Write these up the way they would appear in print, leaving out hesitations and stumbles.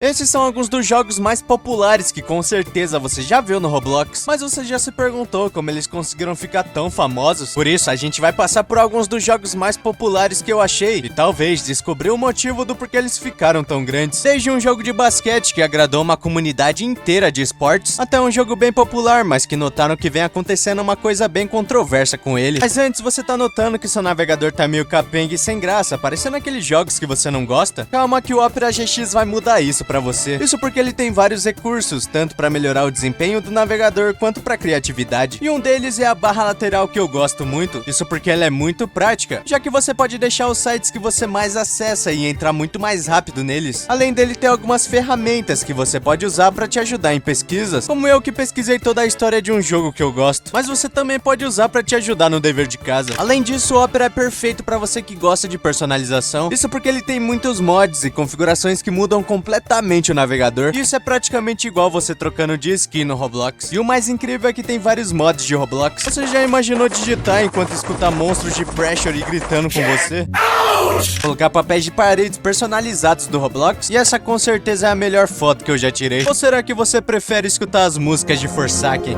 Esses são alguns dos jogos mais populares que com certeza você já viu no Roblox, mas você já se perguntou como eles conseguiram ficar tão famosos? Por isso, a gente vai passar por alguns dos jogos mais populares que eu achei e talvez descobrir o motivo do porquê eles ficaram tão grandes. Desde um jogo de basquete que agradou uma comunidade inteira de esportes, até um jogo bem popular, mas que notaram que vem acontecendo uma coisa bem controversa com ele. Mas antes, você tá notando que seu navegador tá meio capenga e sem graça, parecendo aqueles jogos que você não gosta? Calma que o Opera GX vai mudar isso pra você. Isso porque ele tem vários recursos, tanto para melhorar o desempenho do navegador quanto para criatividade. E um deles é a barra lateral que eu gosto muito. Isso porque ela é muito prática, já que você pode deixar os sites que você mais acessa e entrar muito mais rápido neles. Além dele ter algumas ferramentas que você pode usar para te ajudar em pesquisas, como eu que pesquisei toda a história de um jogo que eu gosto. Mas você também pode usar para te ajudar no dever de casa. Além disso, o Opera é perfeito para você que gosta de personalização. Isso porque ele tem muitos mods e configurações que mudam completamente o navegador, e isso é praticamente igual você trocando de skin no Roblox. E o mais incrível é que tem vários mods de Roblox. Você já imaginou digitar enquanto escuta monstros de Pressure e gritando com você? Colocar papéis de paredes personalizados do Roblox? E essa com certeza é a melhor foto que eu já tirei. Ou será que você prefere escutar as músicas de Forsaken?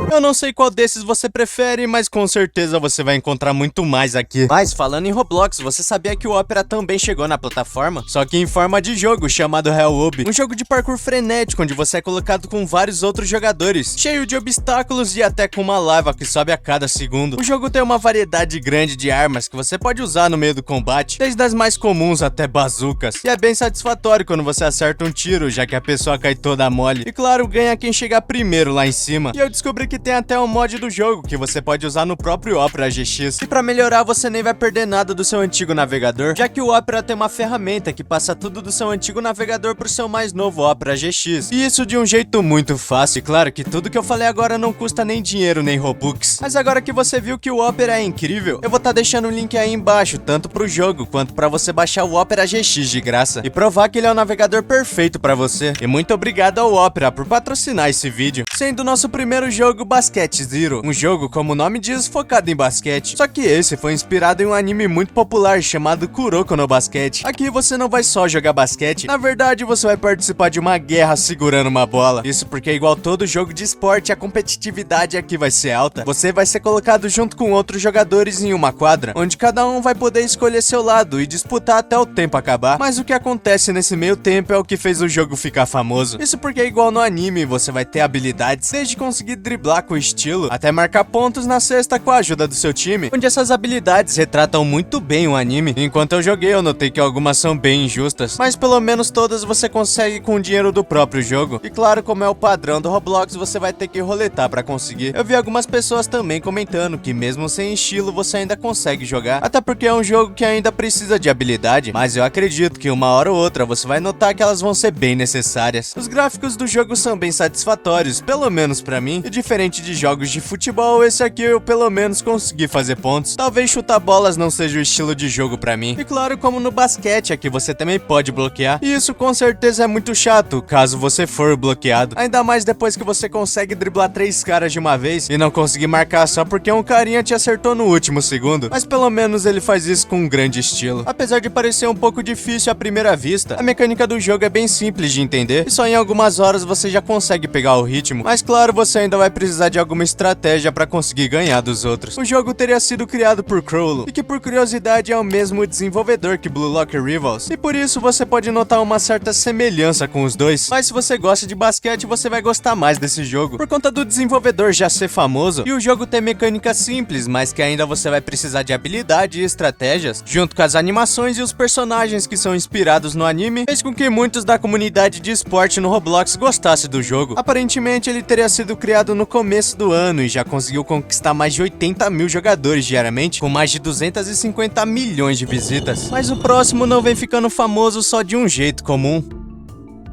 Eu não sei qual desses você prefere, mas com certeza você vai encontrar muito mais aqui. Mas falando em Roblox, você sabia que o Opera também chegou na plataforma? Só que em forma de jogo, chamado Hellwood. Um jogo de parkour frenético, onde você é colocado com vários outros jogadores, cheio de obstáculos e até com uma lava que sobe a cada segundo. O jogo tem uma variedade grande de armas que você pode usar no meio do combate, desde as mais comuns até bazucas. E é bem satisfatório quando você acerta um tiro, já que a pessoa cai toda mole. E claro, ganha quem chegar primeiro lá em cima. E eu descobri que tem até um mod do jogo que você pode usar no próprio Opera GX. E pra melhorar, você nem vai perder nada do seu antigo navegador, já que o Opera tem uma ferramenta que passa tudo do seu antigo navegador pro seu mais novo Opera GX. E isso de um jeito muito fácil. E claro que tudo que eu falei agora não custa nem dinheiro nem Robux. Mas agora que você viu que o Opera é incrível, eu vou estar deixando um link aí embaixo, tanto pro jogo quanto pra você baixar o Opera GX de graça e provar que ele é o navegador perfeito pra você. E muito obrigado ao Opera por patrocinar esse vídeo, sendo o nosso primeiro jogo Basket Zero, um jogo, como o nome diz, focado em basquete. Só que esse foi inspirado em um anime muito popular chamado Kuroko no Basket. Aqui você não vai só jogar basquete, na verdade você vai participar de uma guerra segurando uma bola. Isso porque igual todo jogo de esporte, a competitividade aqui vai ser alta. Você vai ser colocado junto com outros jogadores em uma quadra, onde cada um vai poder escolher seu lado e disputar até o tempo acabar. Mas o que acontece nesse meio tempo é o que fez o jogo ficar famoso. Isso porque igual no anime, você vai ter habilidades, desde conseguir driblar com estilo, até marcar pontos na cesta com a ajuda do seu time, onde essas habilidades retratam muito bem o anime. Enquanto eu joguei, eu notei que algumas são bem injustas, mas pelo menos todas você consegue com o dinheiro do próprio jogo. E claro, como é o padrão do Roblox, você vai ter que roletar pra conseguir. Eu vi algumas pessoas também comentando que mesmo sem estilo, você ainda consegue jogar, até porque é um jogo que ainda precisa de habilidade, mas eu acredito que uma hora ou outra você vai notar que elas vão ser bem necessárias. Os gráficos do jogo são bem satisfatórios, pelo menos pra mim, e diferente de jogos de futebol, esse aqui eu pelo menos consegui fazer pontos. Talvez chutar bolas não seja o estilo de jogo pra mim. E claro, como no basquete, aqui você também pode bloquear. E isso com certeza é muito chato, caso você for bloqueado. Ainda mais depois que você consegue driblar 3 caras de uma vez e não conseguir marcar só porque um carinha te acertou no último segundo. Mas pelo menos ele faz isso com um grande estilo. Apesar de parecer um pouco difícil à primeira vista, a mecânica do jogo é bem simples de entender e só em algumas horas você já consegue pegar o ritmo. Mas claro, você ainda vai precisar de alguma estratégia para conseguir ganhar dos outros. O jogo teria sido criado por Crawlo, e que por curiosidade é o mesmo desenvolvedor que Blue Locker Rivals, e por isso você pode notar uma certa semelhança com os dois. Mas se você gosta de basquete, você vai gostar mais desse jogo, por conta do desenvolvedor já ser famoso, e o jogo ter mecânicas simples, mas que ainda você vai precisar de habilidade e estratégias, junto com as animações e os personagens que são inspirados no anime, fez com que muitos da comunidade de esporte no Roblox gostasse do jogo. Aparentemente ele teria sido criado no começo do ano e já conseguiu conquistar mais de 80 mil jogadores diariamente, com mais de 250 milhões de visitas. Mas o próximo não vem ficando famoso só de um jeito comum.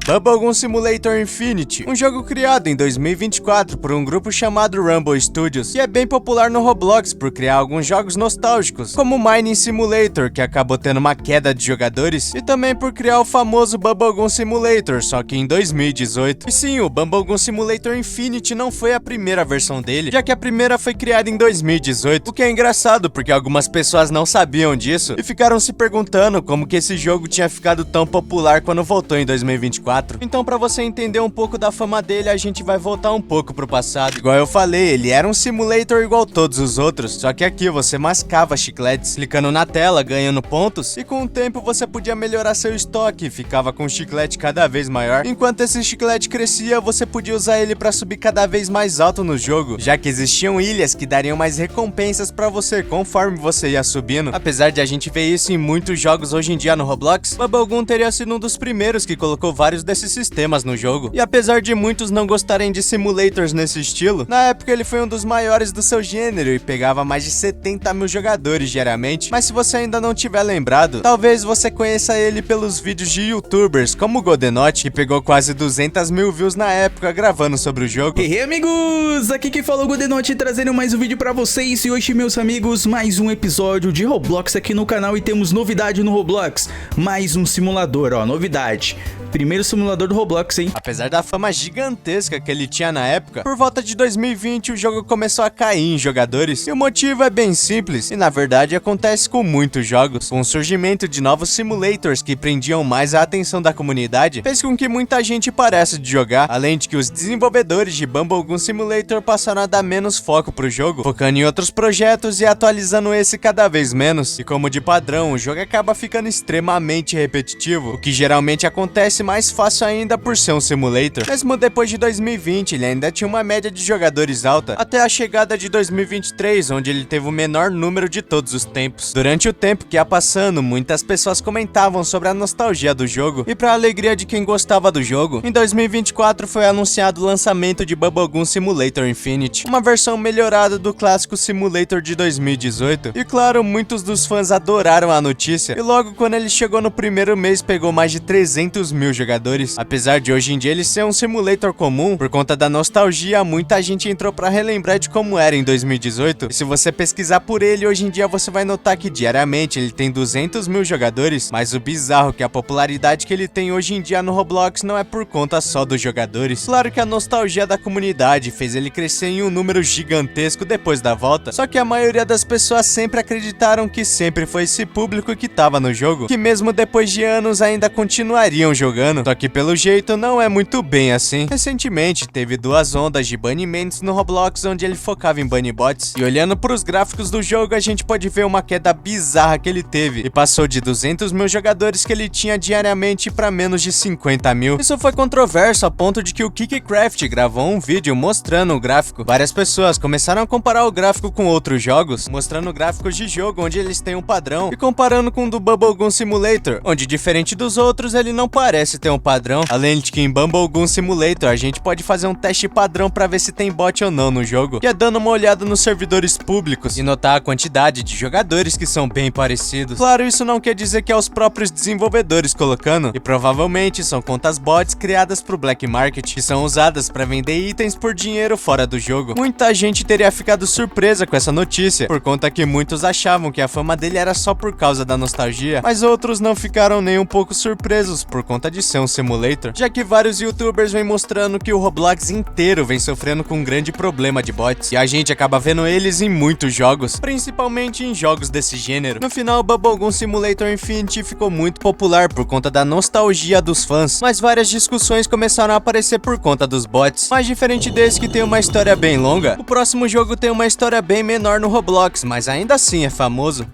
Bubblegum Simulator Infinity, um jogo criado em 2024 por um grupo chamado Rumble Studios, que é bem popular no Roblox por criar alguns jogos nostálgicos, como Mining Simulator, que acabou tendo uma queda de jogadores, e também por criar o famoso Bubblegum Simulator, só que em 2018. E sim, o Bubblegum Simulator Infinity não foi a primeira versão dele, já que a primeira foi criada em 2018, o que é engraçado porque algumas pessoas não sabiam disso e ficaram se perguntando como que esse jogo tinha ficado tão popular quando voltou em 2024. Então, pra você entender um pouco da fama dele, a gente vai voltar um pouco pro passado. Igual eu falei, ele era um simulator igual todos os outros, só que aqui você mascava chicletes, clicando na tela, ganhando pontos, e com o tempo você podia melhorar seu estoque, ficava com o chiclete cada vez maior. Enquanto esse chiclete crescia, você podia usar ele pra subir cada vez mais alto no jogo, já que existiam ilhas que dariam mais recompensas pra você conforme você ia subindo. Apesar de a gente ver isso em muitos jogos hoje em dia no Roblox, Bubblegum teria sido um dos primeiros que colocou vários desses sistemas no jogo. E apesar de muitos não gostarem de simulators nesse estilo, na época ele foi um dos maiores do seu gênero e pegava mais de 70 mil jogadores diariamente. Mas se você ainda não tiver lembrado, talvez você conheça ele pelos vídeos de youtubers como o Godenote, que pegou quase 200 mil views na época gravando sobre o jogo. E aí, amigos, aqui quem falou o Godenote trazendo mais um vídeo pra vocês. E hoje, meus amigos, mais um episódio de Roblox aqui no canal. E temos novidade no Roblox, mais um simulador, ó, novidade. Primeiro simulador do Roblox, hein? Apesar da fama gigantesca que ele tinha na época, por volta de 2020 o jogo começou a cair em jogadores. E o motivo é bem simples, e na verdade acontece com muitos jogos. Com o surgimento de novos simulators que prendiam mais a atenção da comunidade, fez com que muita gente paresse de jogar, além de que os desenvolvedores de Bubblegum Simulator passaram a dar menos foco pro jogo, focando em outros projetos e atualizando esse cada vez menos. E como de padrão, o jogo acaba ficando extremamente repetitivo, o que geralmente acontece mais fácil ainda por ser um simulator. Mesmo depois de 2020, ele ainda tinha uma média de jogadores alta, até a chegada de 2023, onde ele teve o menor número de todos os tempos. Durante o tempo que ia passando, muitas pessoas comentavam sobre a nostalgia do jogo, e pra alegria de quem gostava do jogo, em 2024 foi anunciado o lançamento de Bubblegum Simulator Infinity, uma versão melhorada do clássico Simulator de 2018. E claro, muitos dos fãs adoraram a notícia, e logo quando ele chegou no primeiro mês pegou mais de 300 mil jogadores. Apesar de hoje em dia ele ser um simulator comum, por conta da nostalgia, muita gente entrou pra relembrar de como era em 2018. E se você pesquisar por ele, hoje em dia você vai notar que diariamente ele tem 200 mil jogadores, mas o bizarro é que a popularidade que ele tem hoje em dia no Roblox não é por conta só dos jogadores. Claro que a nostalgia da comunidade fez ele crescer em um número gigantesco depois da volta, só que a maioria das pessoas sempre acreditaram que sempre foi esse público que tava no jogo, que mesmo depois de anos ainda continuariam jogando. Só que pelo jeito não é muito bem assim. Recentemente teve duas ondas de banimentos no Roblox onde ele focava em bunny bots, e olhando para os gráficos do jogo a gente pode ver uma queda bizarra que ele teve, e passou de 200 mil jogadores que ele tinha diariamente para menos de 50 mil. Isso foi controverso a ponto de que o KikiCraft gravou um vídeo mostrando o gráfico. Várias pessoas começaram a comparar o gráfico com outros jogos, mostrando gráficos de jogo onde eles têm um padrão, e comparando com o do Bubblegum Simulator, onde diferente dos outros ele não parece ter um padrão, além de que em Bubblegum Simulator a gente pode fazer um teste padrão pra ver se tem bot ou não no jogo, que é dando uma olhada nos servidores públicos e notar a quantidade de jogadores que são bem parecidos. Claro, isso não quer dizer que é os próprios desenvolvedores colocando, e provavelmente são contas bots criadas pro Black Market, que são usadas pra vender itens por dinheiro fora do jogo. Muita gente teria ficado surpresa com essa notícia, por conta que muitos achavam que a fama dele era só por causa da nostalgia, mas outros não ficaram nem um pouco surpresos por conta de ser um simulator, já que vários youtubers vêm mostrando que o Roblox inteiro vem sofrendo com um grande problema de bots, e a gente acaba vendo eles em muitos jogos, principalmente em jogos desse gênero. No final, Bubblegum Simulator Infinity ficou muito popular por conta da nostalgia dos fãs, mas várias discussões começaram a aparecer por conta dos bots. Mas diferente desse que tem uma história bem longa, o próximo jogo tem uma história bem menor no Roblox, mas ainda assim é famoso.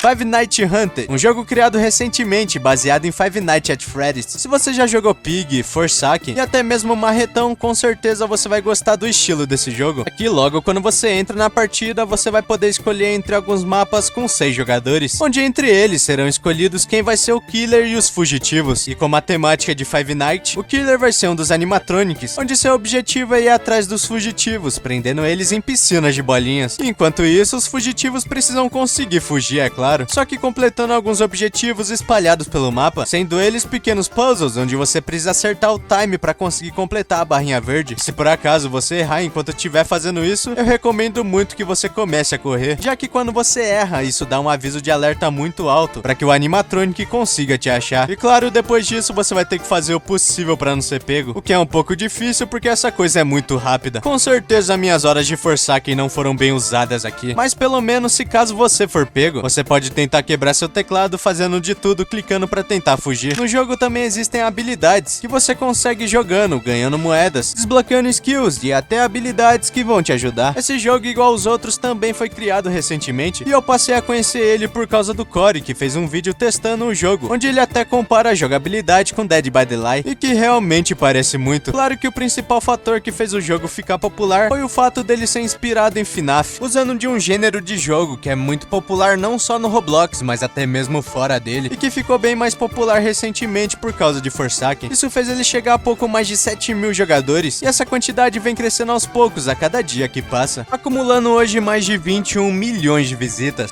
Five Nights at Hunted, um jogo criado recentemente baseado em Five Nights at Freddy's. Se você já jogou Pig, Forsaken e até mesmo Marretão, com certeza você vai gostar do estilo desse jogo. Aqui logo quando você entra na partida, você vai poder escolher entre alguns mapas com 6 jogadores, onde entre eles serão escolhidos quem vai ser o Killer e os fugitivos. E como a temática de Five Nights, o Killer vai ser um dos animatronics, onde seu objetivo é ir atrás dos fugitivos, prendendo eles em piscinas de bolinhas. Enquanto isso, os fugitivos precisam conseguir fugir, é claro. claro, só que completando alguns objetivos espalhados pelo mapa, sendo eles pequenos puzzles onde você precisa acertar o time para conseguir completar a barrinha verde. Se por acaso você errar enquanto estiver fazendo isso, eu recomendo muito que você comece a correr, já que quando você erra, isso dá um aviso de alerta muito alto para que o animatronic consiga te achar. E claro, depois disso você vai ter que fazer o possível para não ser pego, o que é um pouco difícil porque essa coisa é muito rápida. Com certeza minhas horas de forsaken não foram bem usadas aqui, mas pelo menos se caso você for pego, você pode tentar quebrar seu teclado fazendo de tudo clicando para tentar fugir. No jogo também existem habilidades que você consegue jogando, ganhando moedas, desbloqueando skills e até habilidades que vão te ajudar. Esse jogo, igual aos outros, também foi criado recentemente e eu passei a conhecer ele por causa do Corey, que fez um vídeo testando o jogo, onde ele até compara a jogabilidade com Dead by Daylight e que realmente parece muito. Claro que o principal fator que fez o jogo ficar popular foi o fato dele ser inspirado em FNAF, usando de um gênero de jogo que é muito popular não só no Roblox, mas até mesmo fora dele, e que ficou bem mais popular recentemente por causa de Forsaken. Isso fez ele chegar a pouco mais de 7.000 jogadores, e essa quantidade vem crescendo aos poucos a cada dia que passa, acumulando hoje mais de 21 milhões de visitas.